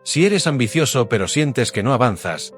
Si eres ambicioso pero sientes que no avanzas,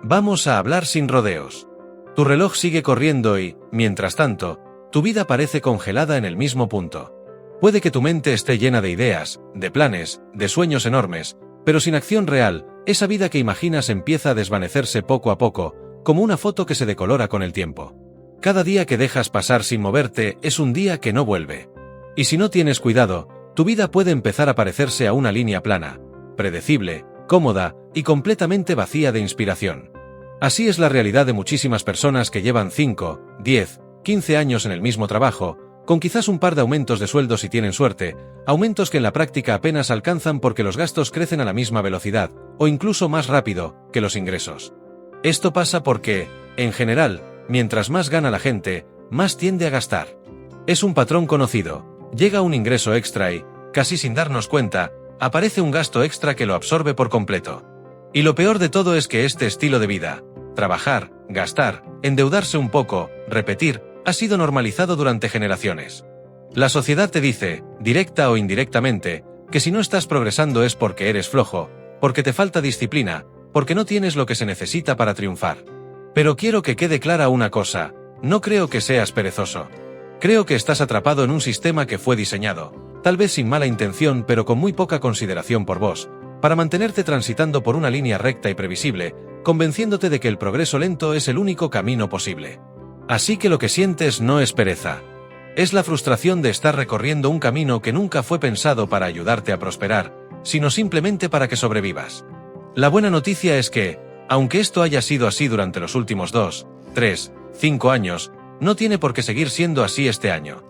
vamos a hablar sin rodeos. Tu reloj sigue corriendo y, mientras tanto, tu vida parece congelada en el mismo punto. Puede que tu mente esté llena de ideas, de planes, de sueños enormes, pero sin acción real, esa vida que imaginas empieza a desvanecerse poco a poco, como una foto que se decolora con el tiempo. Cada día que dejas pasar sin moverte es un día que no vuelve. Y si no tienes cuidado, tu vida puede empezar a parecerse a una línea plana, predecible, cómoda y completamente vacía de inspiración. Así es la realidad de muchísimas personas que llevan 5, 10, 15 años en el mismo trabajo, con quizás un par de aumentos de sueldo si tienen suerte, aumentos que en la práctica apenas alcanzan porque los gastos crecen a la misma velocidad, o incluso más rápido, que los ingresos. Esto pasa porque, en general, mientras más gana la gente, más tiende a gastar. Es un patrón conocido. Llega un ingreso extra y, casi sin darnos cuenta, aparece un gasto extra que lo absorbe por completo. Y lo peor de todo es que este estilo de vida, trabajar, gastar, endeudarse un poco, repetir, ha sido normalizado durante generaciones. La sociedad te dice, directa o indirectamente, que si no estás progresando es porque eres flojo, porque te falta disciplina, porque no tienes lo que se necesita para triunfar. Pero quiero que quede clara una cosa, no creo que seas perezoso. Creo que estás atrapado en un sistema que fue diseñado, tal vez sin mala intención pero con muy poca consideración por vos, para mantenerte transitando por una línea recta y previsible, convenciéndote de que el progreso lento es el único camino posible. Así que lo que sientes no es pereza. Es la frustración de estar recorriendo un camino que nunca fue pensado para ayudarte a prosperar, sino simplemente para que sobrevivas. La buena noticia es que, aunque esto haya sido así durante los últimos 2, 3, 5 años, no tiene por qué seguir siendo así este año.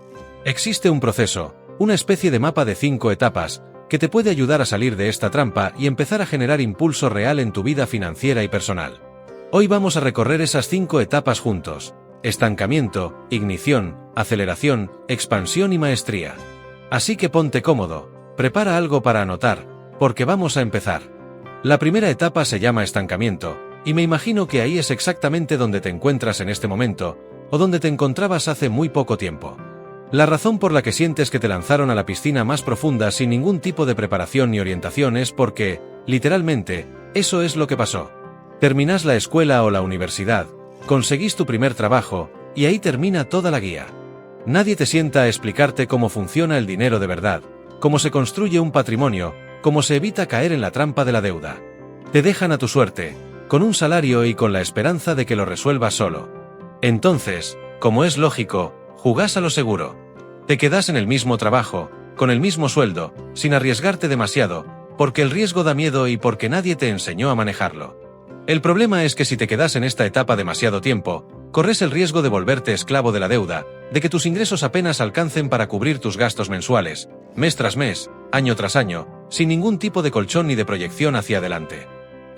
Existe un proceso, una especie de mapa de 5 etapas, que te puede ayudar a salir de esta trampa y empezar a generar impulso real en tu vida financiera y personal. Hoy vamos a recorrer esas 5 etapas juntos: estancamiento, ignición, aceleración, expansión y maestría. Así que ponte cómodo, prepara algo para anotar, porque vamos a empezar. La primera etapa se llama estancamiento, y me imagino que ahí es exactamente donde te encuentras en este momento, o donde te encontrabas hace muy poco tiempo. La razón por la que sientes que te lanzaron a la piscina más profunda sin ningún tipo de preparación ni orientación es porque, literalmente, eso es lo que pasó. Terminás la escuela o la universidad, conseguís tu primer trabajo, y ahí termina toda la guía. Nadie te sienta a explicarte cómo funciona el dinero de verdad, cómo se construye un patrimonio, cómo se evita caer en la trampa de la deuda. Te dejan a tu suerte, con un salario y con la esperanza de que lo resuelvas solo. Entonces, como es lógico, jugás a lo seguro. Te quedas en el mismo trabajo, con el mismo sueldo, sin arriesgarte demasiado, porque el riesgo da miedo y porque nadie te enseñó a manejarlo. El problema es que si te quedas en esta etapa demasiado tiempo, corres el riesgo de volverte esclavo de la deuda, de que tus ingresos apenas alcancen para cubrir tus gastos mensuales, mes tras mes, año tras año, sin ningún tipo de colchón ni de proyección hacia adelante.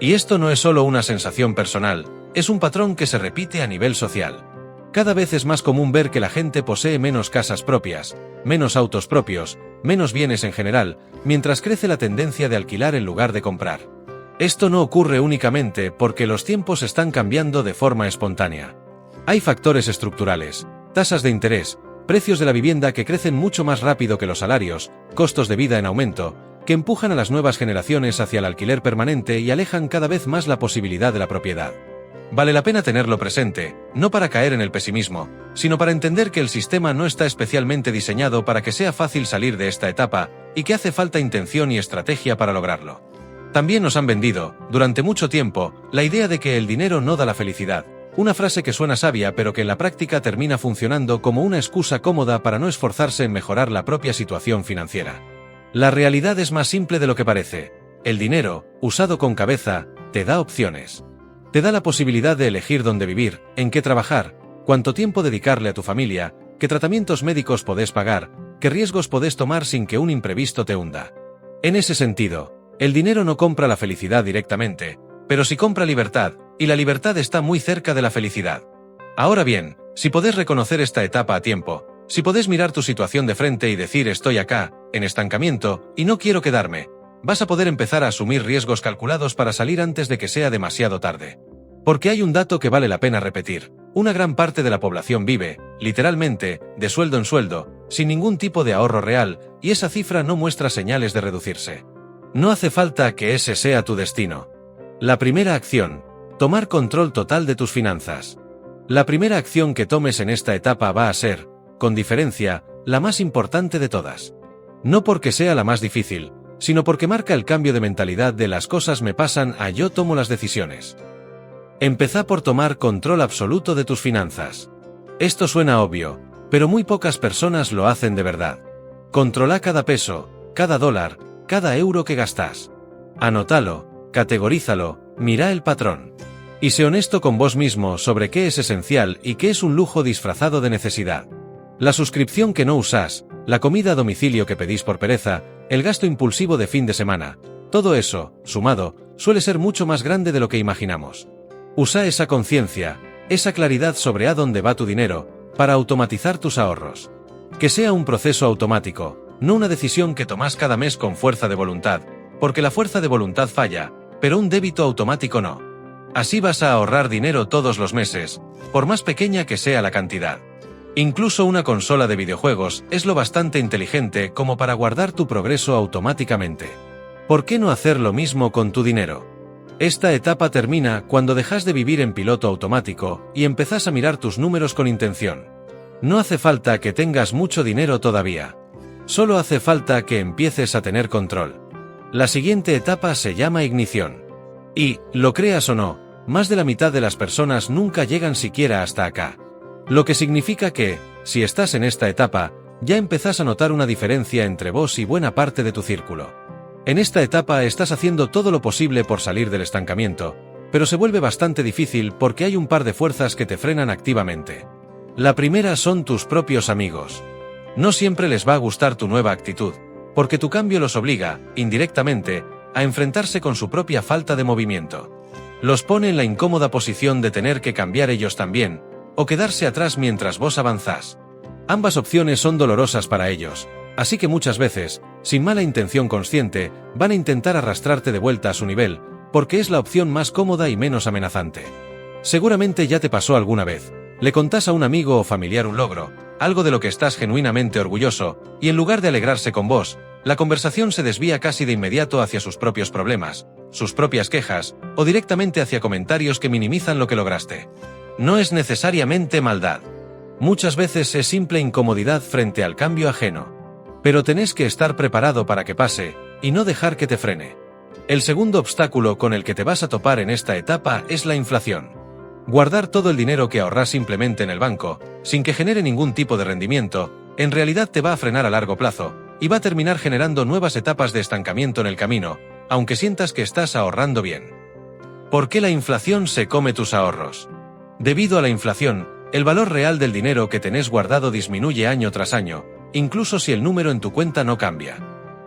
Y esto no es solo una sensación personal, es un patrón que se repite a nivel social. Cada vez es más común ver que la gente posee menos casas propias, menos autos propios, menos bienes en general, mientras crece la tendencia de alquilar en lugar de comprar. Esto no ocurre únicamente porque los tiempos están cambiando de forma espontánea. Hay factores estructurales, tasas de interés, precios de la vivienda que crecen mucho más rápido que los salarios, costos de vida en aumento, que empujan a las nuevas generaciones hacia el alquiler permanente y alejan cada vez más la posibilidad de la propiedad. Vale la pena tenerlo presente, no para caer en el pesimismo, sino para entender que el sistema no está especialmente diseñado para que sea fácil salir de esta etapa y que hace falta intención y estrategia para lograrlo. También nos han vendido, durante mucho tiempo, la idea de que el dinero no da la felicidad, una frase que suena sabia pero que en la práctica termina funcionando como una excusa cómoda para no esforzarse en mejorar la propia situación financiera. La realidad es más simple de lo que parece. El dinero, usado con cabeza, te da opciones. Te da la posibilidad de elegir dónde vivir, en qué trabajar, cuánto tiempo dedicarle a tu familia, qué tratamientos médicos podés pagar, qué riesgos podés tomar sin que un imprevisto te hunda. En ese sentido, el dinero no compra la felicidad directamente, pero sí compra libertad, y la libertad está muy cerca de la felicidad. Ahora bien, si podés reconocer esta etapa a tiempo, si podés mirar tu situación de frente y decir estoy acá, en estancamiento, y no quiero quedarme, vas a poder empezar a asumir riesgos calculados para salir antes de que sea demasiado tarde. Porque hay un dato que vale la pena repetir: una gran parte de la población vive, literalmente, de sueldo en sueldo, sin ningún tipo de ahorro real, y esa cifra no muestra señales de reducirse. No hace falta que ese sea tu destino. La primera acción: tomar control total de tus finanzas. La primera acción que tomes en esta etapa va a ser, con diferencia, la más importante de todas. No porque sea la más difícil, sino porque marca el cambio de mentalidad de las cosas me pasan a yo tomo las decisiones. Empezá por tomar control absoluto de tus finanzas. Esto suena obvio, pero muy pocas personas lo hacen de verdad. Controla cada peso, cada dólar, cada euro que gastas. Anótalo, categorízalo, mira el patrón. Y sé honesto con vos mismo sobre qué es esencial y qué es un lujo disfrazado de necesidad. La suscripción que no usás, la comida a domicilio que pedís por pereza, el gasto impulsivo de fin de semana, todo eso, sumado, suele ser mucho más grande de lo que imaginamos. Usa esa conciencia, esa claridad sobre a dónde va tu dinero, para automatizar tus ahorros. Que sea un proceso automático, no una decisión que tomás cada mes con fuerza de voluntad, porque la fuerza de voluntad falla, pero un débito automático no. Así vas a ahorrar dinero todos los meses, por más pequeña que sea la cantidad. Incluso una consola de videojuegos es lo bastante inteligente como para guardar tu progreso automáticamente. ¿Por qué no hacer lo mismo con tu dinero? Esta etapa termina cuando dejas de vivir en piloto automático y empezás a mirar tus números con intención. No hace falta que tengas mucho dinero todavía. Solo hace falta que empieces a tener control. La siguiente etapa se llama ignición. Y, lo creas o no, más de la mitad de las personas nunca llegan siquiera hasta acá. Lo que significa que, si estás en esta etapa, ya empezás a notar una diferencia entre vos y buena parte de tu círculo. En esta etapa estás haciendo todo lo posible por salir del estancamiento, pero se vuelve bastante difícil porque hay un par de fuerzas que te frenan activamente. La primera son tus propios amigos. No siempre les va a gustar tu nueva actitud, porque tu cambio los obliga, indirectamente, a enfrentarse con su propia falta de movimiento. Los pone en la incómoda posición de tener que cambiar ellos también, o quedarse atrás mientras vos avanzás. Ambas opciones son dolorosas para ellos, así que muchas veces, sin mala intención consciente, van a intentar arrastrarte de vuelta a su nivel, porque es la opción más cómoda y menos amenazante. Seguramente ya te pasó alguna vez. Le contás a un amigo o familiar un logro, algo de lo que estás genuinamente orgulloso, y en lugar de alegrarse con vos, la conversación se desvía casi de inmediato hacia sus propios problemas, sus propias quejas, o directamente hacia comentarios que minimizan lo que lograste. No es necesariamente maldad. Muchas veces es simple incomodidad frente al cambio ajeno. Pero tenés que estar preparado para que pase, y no dejar que te frene. El segundo obstáculo con el que te vas a topar en esta etapa es la inflación. Guardar todo el dinero que ahorras simplemente en el banco, sin que genere ningún tipo de rendimiento, en realidad te va a frenar a largo plazo, y va a terminar generando nuevas etapas de estancamiento en el camino, aunque sientas que estás ahorrando bien. ¿Por qué la inflación se come tus ahorros? Debido a la inflación, el valor real del dinero que tenés guardado disminuye año tras año, incluso si el número en tu cuenta no cambia.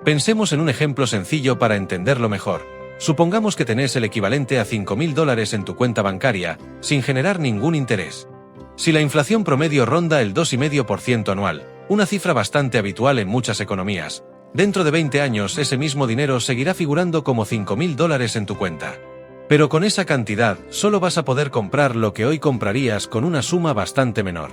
Pensemos en un ejemplo sencillo para entenderlo mejor. Supongamos que tenés el equivalente a $5.000 en tu cuenta bancaria, sin generar ningún interés. Si la inflación promedio ronda el 2,5% anual, una cifra bastante habitual en muchas economías, dentro de 20 años ese mismo dinero seguirá figurando como $5.000 en tu cuenta. Pero con esa cantidad, solo vas a poder comprar lo que hoy comprarías con una suma bastante menor.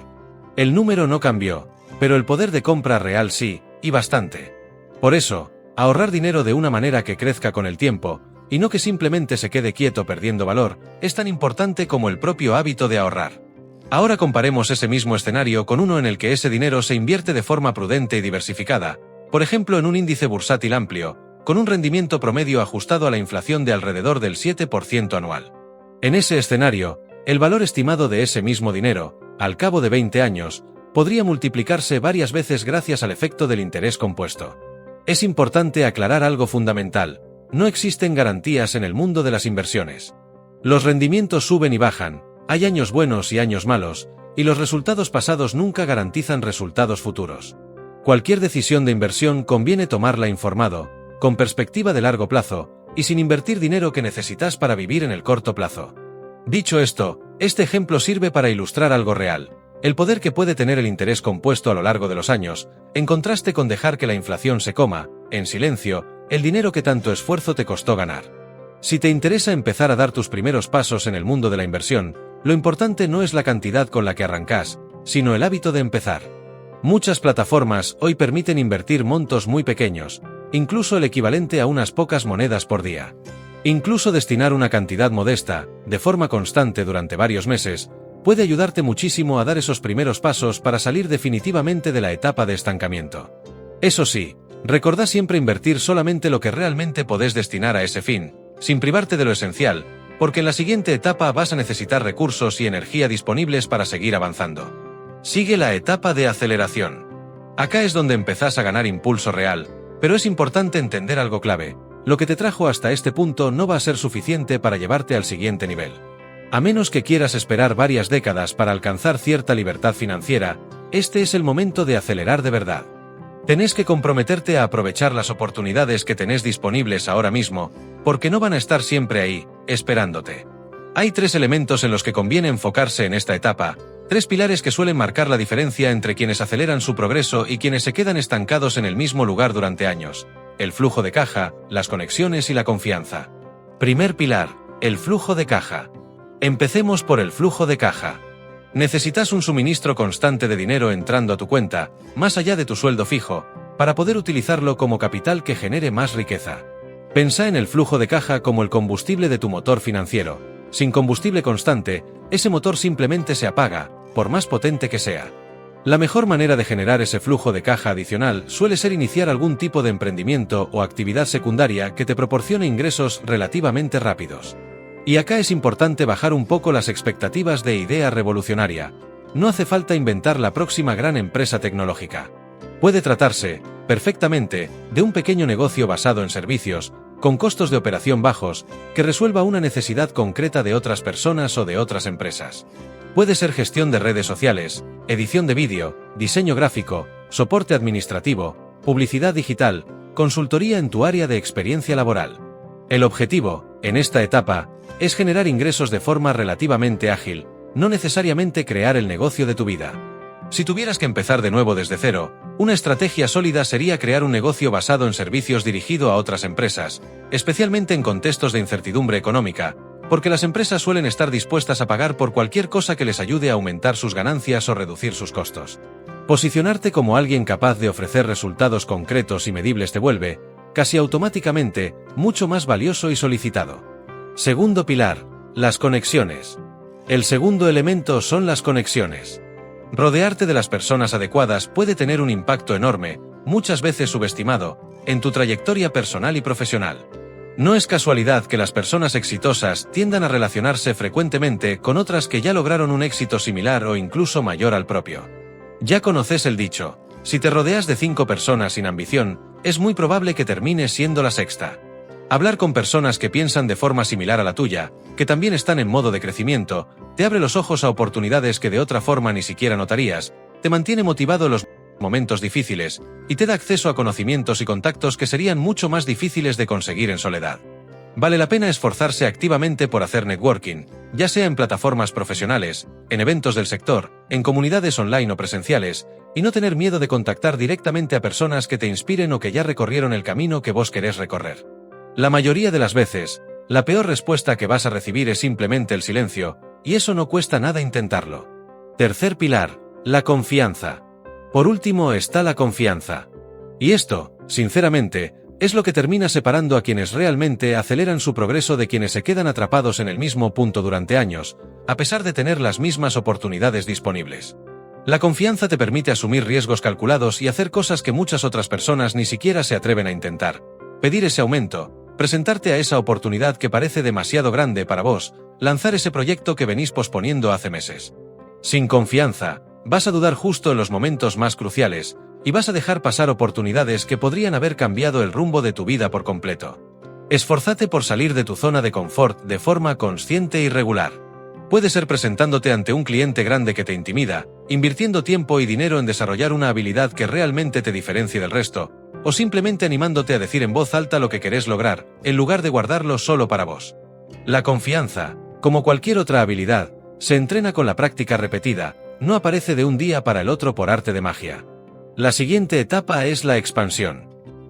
El número no cambió, pero el poder de compra real sí, y bastante. Por eso, ahorrar dinero de una manera que crezca con el tiempo, y no que simplemente se quede quieto perdiendo valor, es tan importante como el propio hábito de ahorrar. Ahora comparemos ese mismo escenario con uno en el que ese dinero se invierte de forma prudente y diversificada, por ejemplo en un índice bursátil amplio, con un rendimiento promedio ajustado a la inflación de alrededor del 7% anual. En ese escenario, el valor estimado de ese mismo dinero, al cabo de 20 años, podría multiplicarse varias veces gracias al efecto del interés compuesto. Es importante aclarar algo fundamental: no existen garantías en el mundo de las inversiones. Los rendimientos suben y bajan, hay años buenos y años malos, y los resultados pasados nunca garantizan resultados futuros. Cualquier decisión de inversión conviene tomarla informado, con perspectiva de largo plazo, y sin invertir dinero que necesitas para vivir en el corto plazo. Dicho esto, este ejemplo sirve para ilustrar algo real: el poder que puede tener el interés compuesto a lo largo de los años, en contraste con dejar que la inflación se coma, en silencio, el dinero que tanto esfuerzo te costó ganar. Si te interesa empezar a dar tus primeros pasos en el mundo de la inversión, lo importante no es la cantidad con la que arrancás, sino el hábito de empezar. Muchas plataformas hoy permiten invertir montos muy pequeños, incluso el equivalente a unas pocas monedas por día. Incluso destinar una cantidad modesta, de forma constante durante varios meses, puede ayudarte muchísimo a dar esos primeros pasos para salir definitivamente de la etapa de estancamiento. Eso sí, recordá siempre invertir solamente lo que realmente podés destinar a ese fin, sin privarte de lo esencial, porque en la siguiente etapa vas a necesitar recursos y energía disponibles para seguir avanzando. Sigue la etapa de aceleración. Acá es donde empezás a ganar impulso real, pero es importante entender algo clave. Lo que te trajo hasta este punto no va a ser suficiente para llevarte al siguiente nivel. A menos que quieras esperar varias décadas para alcanzar cierta libertad financiera, este es el momento de acelerar de verdad. Tenés que comprometerte a aprovechar las oportunidades que tenés disponibles ahora mismo, porque no van a estar siempre ahí, esperándote. Hay 3 elementos en los que conviene enfocarse en esta etapa, 3 pilares que suelen marcar la diferencia entre quienes aceleran su progreso y quienes se quedan estancados en el mismo lugar durante años: el flujo de caja, las conexiones y la confianza. Primer pilar, el flujo de caja. Empecemos por el flujo de caja. Necesitas un suministro constante de dinero entrando a tu cuenta, más allá de tu sueldo fijo, para poder utilizarlo como capital que genere más riqueza. Pensá en el flujo de caja como el combustible de tu motor financiero. Sin combustible constante, ese motor simplemente se apaga, por más potente que sea. La mejor manera de generar ese flujo de caja adicional suele ser iniciar algún tipo de emprendimiento o actividad secundaria que te proporcione ingresos relativamente rápidos. Y acá es importante bajar un poco las expectativas de idea revolucionaria. No hace falta inventar la próxima gran empresa tecnológica. Puede tratarse, perfectamente, de un pequeño negocio basado en servicios, con costos de operación bajos, que resuelva una necesidad concreta de otras personas o de otras empresas. Puede ser gestión de redes sociales, edición de vídeo, diseño gráfico, soporte administrativo, publicidad digital, consultoría en tu área de experiencia laboral. El objetivo, en esta etapa, es generar ingresos de forma relativamente ágil, no necesariamente crear el negocio de tu vida. Si tuvieras que empezar de nuevo desde cero, una estrategia sólida sería crear un negocio basado en servicios dirigido a otras empresas, especialmente en contextos de incertidumbre económica, porque las empresas suelen estar dispuestas a pagar por cualquier cosa que les ayude a aumentar sus ganancias o reducir sus costos. Posicionarte como alguien capaz de ofrecer resultados concretos y medibles te vuelve, casi automáticamente, mucho más valioso y solicitado. Segundo pilar, las conexiones. El segundo elemento son las conexiones. Rodearte de las personas adecuadas puede tener un impacto enorme, muchas veces subestimado, en tu trayectoria personal y profesional. No es casualidad que las personas exitosas tiendan a relacionarse frecuentemente con otras que ya lograron un éxito similar o incluso mayor al propio. Ya conoces el dicho: si te rodeas de 5 personas sin ambición, es muy probable que termines siendo la sexta. Hablar con personas que piensan de forma similar a la tuya, que también están en modo de crecimiento, te abre los ojos a oportunidades que de otra forma ni siquiera notarías, te mantiene motivado en los momentos difíciles, y te da acceso a conocimientos y contactos que serían mucho más difíciles de conseguir en soledad. Vale la pena esforzarse activamente por hacer networking, ya sea en plataformas profesionales, en eventos del sector, en comunidades online o presenciales, y no tener miedo de contactar directamente a personas que te inspiren o que ya recorrieron el camino que vos querés recorrer. La mayoría de las veces, la peor respuesta que vas a recibir es simplemente el silencio, y eso no cuesta nada intentarlo. Tercer pilar, la confianza. Por último está la confianza. Y esto, sinceramente, es lo que termina separando a quienes realmente aceleran su progreso de quienes se quedan atrapados en el mismo punto durante años, a pesar de tener las mismas oportunidades disponibles. La confianza te permite asumir riesgos calculados y hacer cosas que muchas otras personas ni siquiera se atreven a intentar. Pedir ese aumento, presentarte a esa oportunidad que parece demasiado grande para vos, lanzar ese proyecto que venís posponiendo hace meses. Sin confianza, vas a dudar justo en los momentos más cruciales, y vas a dejar pasar oportunidades que podrían haber cambiado el rumbo de tu vida por completo. Esforzate por salir de tu zona de confort de forma consciente y regular. Puede ser presentándote ante un cliente grande que te intimida, invirtiendo tiempo y dinero en desarrollar una habilidad que realmente te diferencie del resto, o simplemente animándote a decir en voz alta lo que querés lograr, en lugar de guardarlo solo para vos. La confianza, como cualquier otra habilidad, se entrena con la práctica repetida, no aparece de un día para el otro por arte de magia. La siguiente etapa es la expansión.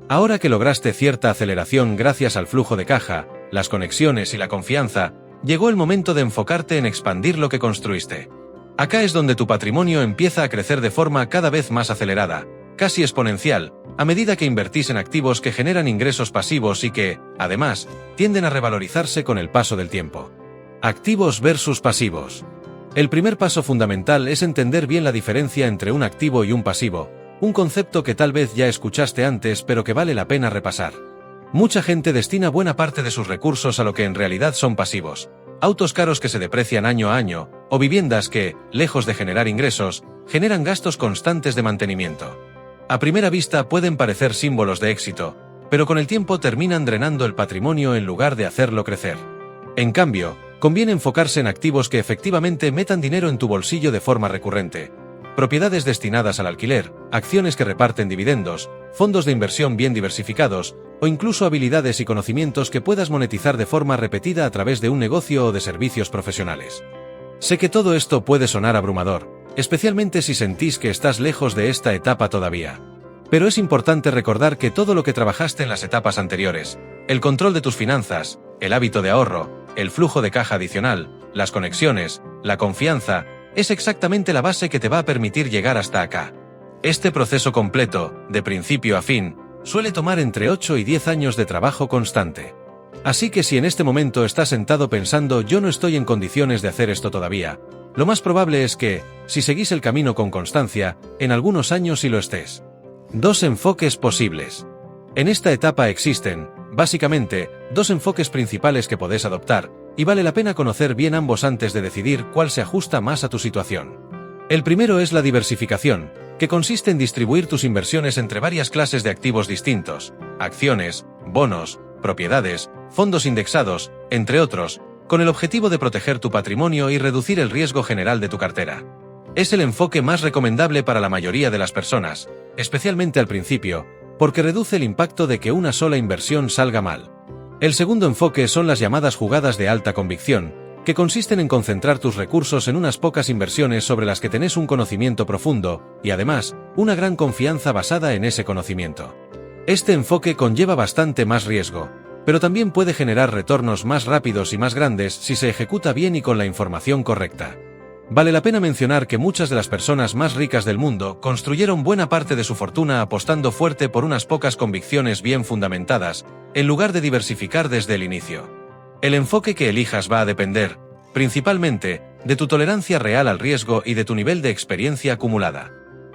Ahora que lograste cierta aceleración gracias al flujo de caja, las conexiones y la confianza, llegó el momento de enfocarte en expandir lo que construiste. Acá es donde tu patrimonio empieza a crecer de forma cada vez más acelerada, casi exponencial, a medida que invertís en activos que generan ingresos pasivos y que, además, tienden a revalorizarse con el paso del tiempo. Activos versus pasivos. El primer paso fundamental es entender bien la diferencia entre un activo y un pasivo, un concepto que tal vez ya escuchaste antes pero que vale la pena repasar. Mucha gente destina buena parte de sus recursos a lo que en realidad son pasivos: autos caros que se deprecian año a año, o viviendas que, lejos de generar ingresos, generan gastos constantes de mantenimiento. A primera vista pueden parecer símbolos de éxito, pero con el tiempo terminan drenando el patrimonio en lugar de hacerlo crecer. En cambio, conviene enfocarse en activos que efectivamente metan dinero en tu bolsillo de forma recurrente: propiedades destinadas al alquiler, acciones que reparten dividendos, fondos de inversión bien diversificados, o incluso habilidades y conocimientos que puedas monetizar de forma repetida a través de un negocio o de servicios profesionales. Sé que todo esto puede sonar abrumador, especialmente si sentís que estás lejos de esta etapa todavía. Pero es importante recordar que todo lo que trabajaste en las etapas anteriores, el control de tus finanzas, el hábito de ahorro, el flujo de caja adicional, las conexiones, la confianza, es exactamente la base que te va a permitir llegar hasta acá. Este proceso completo, de principio a fin, suele tomar entre 8 y 10 años de trabajo constante. Así que si en este momento estás sentado pensando «yo no estoy en condiciones de hacer esto todavía», lo más probable es que, si seguís el camino con constancia, en algunos años sí lo estés. 2 enfoques posibles. En esta etapa existen, básicamente, 2 enfoques principales que podés adoptar, y vale la pena conocer bien ambos antes de decidir cuál se ajusta más a tu situación. El primero es la diversificación, que consiste en distribuir tus inversiones entre varias clases de activos distintos: acciones, bonos, propiedades, fondos indexados, entre otros, con el objetivo de proteger tu patrimonio y reducir el riesgo general de tu cartera. Es el enfoque más recomendable para la mayoría de las personas, especialmente al principio, porque reduce el impacto de que una sola inversión salga mal. El segundo enfoque son las llamadas jugadas de alta convicción, que consisten en concentrar tus recursos en unas pocas inversiones sobre las que tenés un conocimiento profundo, y además, una gran confianza basada en ese conocimiento. Este enfoque conlleva bastante más riesgo, pero también puede generar retornos más rápidos y más grandes si se ejecuta bien y con la información correcta. Vale la pena mencionar que muchas de las personas más ricas del mundo construyeron buena parte de su fortuna apostando fuerte por unas pocas convicciones bien fundamentadas, en lugar de diversificar desde el inicio. El enfoque que elijas va a depender, principalmente, de tu tolerancia real al riesgo y de tu nivel de experiencia acumulada.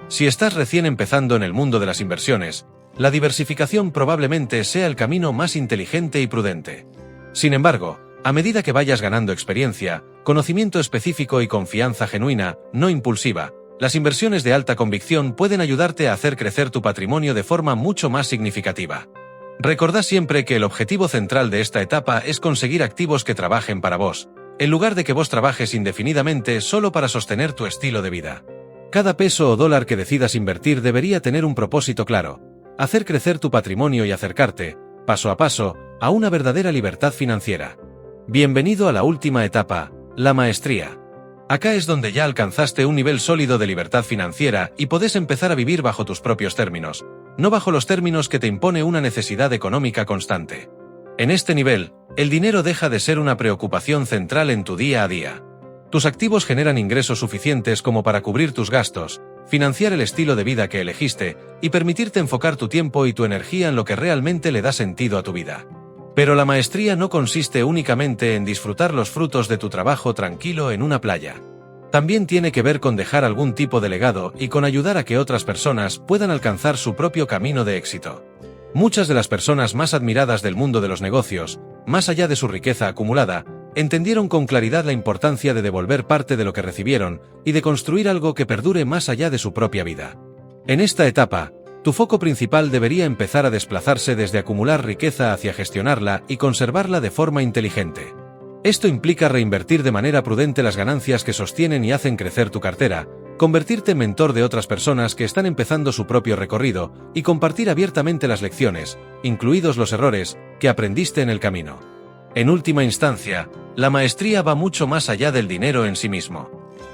Si estás recién empezando en el mundo de las inversiones, la diversificación probablemente sea el camino más inteligente y prudente. Sin embargo, a medida que vayas ganando experiencia, conocimiento específico y confianza genuina, no impulsiva, las inversiones de alta convicción pueden ayudarte a hacer crecer tu patrimonio de forma mucho más significativa. Recordad siempre que el objetivo central de esta etapa es conseguir activos que trabajen para vos, en lugar de que vos trabajes indefinidamente solo para sostener tu estilo de vida. Cada peso o dólar que decidas invertir debería tener un propósito claro: hacer crecer tu patrimonio y acercarte, paso a paso, a una verdadera libertad financiera. Bienvenido a la última etapa, la maestría. Acá es donde ya alcanzaste un nivel sólido de libertad financiera y podés empezar a vivir bajo tus propios términos, no bajo los términos que te impone una necesidad económica constante. En este nivel, el dinero deja de ser una preocupación central en tu día a día. Tus activos generan ingresos suficientes como para cubrir tus gastos, financiar el estilo de vida que elegiste y permitirte enfocar tu tiempo y tu energía en lo que realmente le da sentido a tu vida. Pero la maestría no consiste únicamente en disfrutar los frutos de tu trabajo tranquilo en una playa. También tiene que ver con dejar algún tipo de legado y con ayudar a que otras personas puedan alcanzar su propio camino de éxito. Muchas de las personas más admiradas del mundo de los negocios, más allá de su riqueza acumulada, entendieron con claridad la importancia de devolver parte de lo que recibieron y de construir algo que perdure más allá de su propia vida. En esta etapa, tu foco principal debería empezar a desplazarse desde acumular riqueza hacia gestionarla y conservarla de forma inteligente. Esto implica reinvertir de manera prudente las ganancias que sostienen y hacen crecer tu cartera, convertirte en mentor de otras personas que están empezando su propio recorrido y compartir abiertamente las lecciones, incluidos los errores, que aprendiste en el camino. En última instancia, la maestría va mucho más allá del dinero en sí mismo.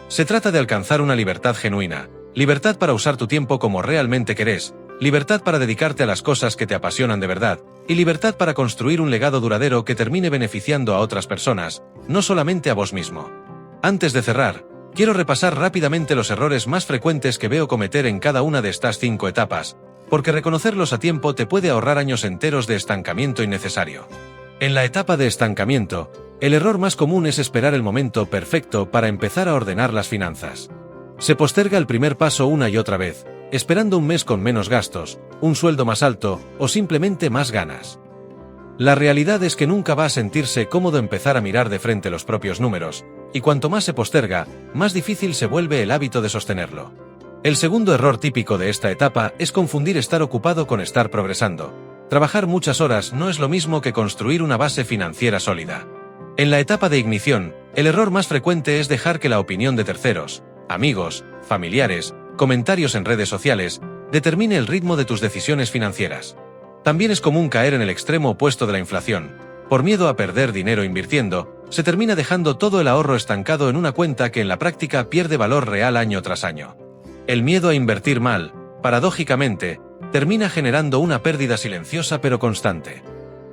Se trata de alcanzar una libertad genuina, libertad para usar tu tiempo como realmente querés, libertad para dedicarte a las cosas que te apasionan de verdad, y libertad para construir un legado duradero que termine beneficiando a otras personas, no solamente a vos mismo. Antes de cerrar, quiero repasar rápidamente los errores más frecuentes que veo cometer en cada una de estas 5 etapas, porque reconocerlos a tiempo te puede ahorrar años enteros de estancamiento innecesario. En la etapa de estancamiento, el error más común es esperar el momento perfecto para empezar a ordenar las finanzas. Se posterga el primer paso una y otra vez, esperando un mes con menos gastos, un sueldo más alto o simplemente más ganas. La realidad es que nunca va a sentirse cómodo empezar a mirar de frente los propios números, y cuanto más se posterga, más difícil se vuelve el hábito de sostenerlo. El segundo error típico de esta etapa es confundir estar ocupado con estar progresando. Trabajar muchas horas no es lo mismo que construir una base financiera sólida. En la etapa de ignición, el error más frecuente es dejar que la opinión de terceros, amigos, familiares, comentarios en redes sociales, determine el ritmo de tus decisiones financieras. También es común caer en el extremo opuesto de la inflación. Por miedo a perder dinero invirtiendo, se termina dejando todo el ahorro estancado en una cuenta que en la práctica pierde valor real año tras año. El miedo a invertir mal, paradójicamente, termina generando una pérdida silenciosa pero constante.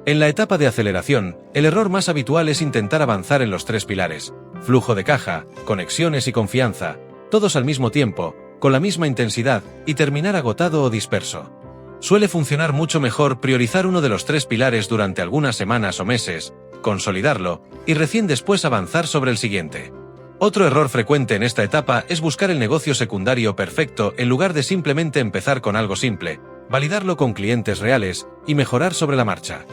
En la etapa de aceleración, el error más habitual es intentar avanzar en los tres pilares: flujo de caja, conexiones y confianza, todos al mismo tiempo, con la misma intensidad, y terminar agotado o disperso. Suele funcionar mucho mejor priorizar uno de los tres pilares durante algunas semanas o meses, consolidarlo, y recién después avanzar sobre el siguiente. Otro error frecuente en esta etapa es buscar el negocio secundario perfecto en lugar de simplemente empezar con algo simple, validarlo con clientes reales y mejorar sobre la marcha.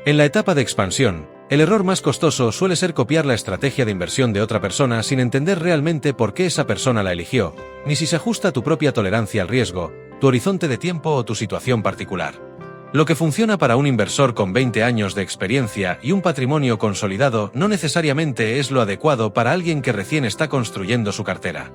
En la etapa de expansión, el error más costoso suele ser copiar la estrategia de inversión de otra persona sin entender realmente por qué esa persona la eligió, ni si se ajusta a tu propia tolerancia al riesgo, tu horizonte de tiempo o tu situación particular. Lo que funciona para un inversor con 20 años de experiencia y un patrimonio consolidado no necesariamente es lo adecuado para alguien que recién está construyendo su cartera.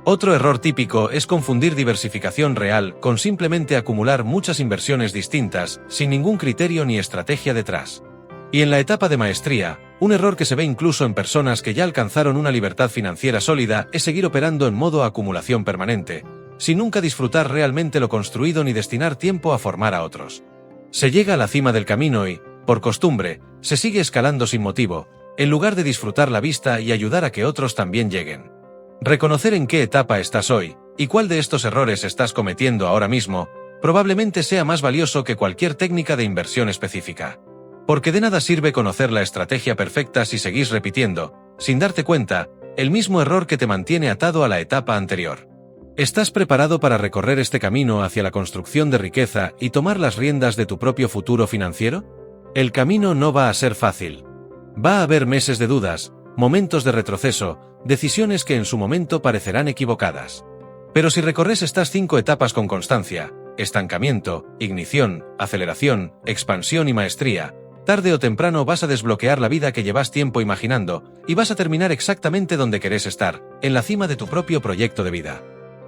Otro error típico es confundir diversificación real con simplemente acumular muchas inversiones distintas, sin ningún criterio ni estrategia detrás. Y en la etapa de maestría, un error que se ve incluso en personas que ya alcanzaron una libertad financiera sólida es seguir operando en modo acumulación permanente, sin nunca disfrutar realmente lo construido ni destinar tiempo a formar a otros. Se llega a la cima del camino y, por costumbre, se sigue escalando sin motivo, en lugar de disfrutar la vista y ayudar a que otros también lleguen. Reconocer en qué etapa estás hoy, y cuál de estos errores estás cometiendo ahora mismo, probablemente sea más valioso que cualquier técnica de inversión específica. Porque de nada sirve conocer la estrategia perfecta si seguís repitiendo, sin darte cuenta, el mismo error que te mantiene atado a la etapa anterior. ¿Estás preparado para recorrer este camino hacia la construcción de riqueza y tomar las riendas de tu propio futuro financiero? El camino no va a ser fácil. Va a haber meses de dudas, momentos de retroceso, decisiones que en su momento parecerán equivocadas. Pero si recorres estas 5 etapas con constancia, estancamiento, ignición, aceleración, expansión y maestría, tarde o temprano vas a desbloquear la vida que llevas tiempo imaginando, y vas a terminar exactamente donde querés estar, en la cima de tu propio proyecto de vida.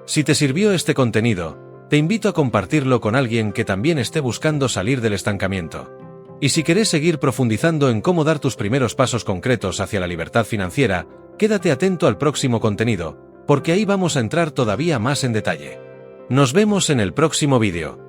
Si te sirvió este contenido, te invito a compartirlo con alguien que también esté buscando salir del estancamiento. Y si querés seguir profundizando en cómo dar tus primeros pasos concretos hacia la libertad financiera, quédate atento al próximo contenido, porque ahí vamos a entrar todavía más en detalle. Nos vemos en el próximo vídeo.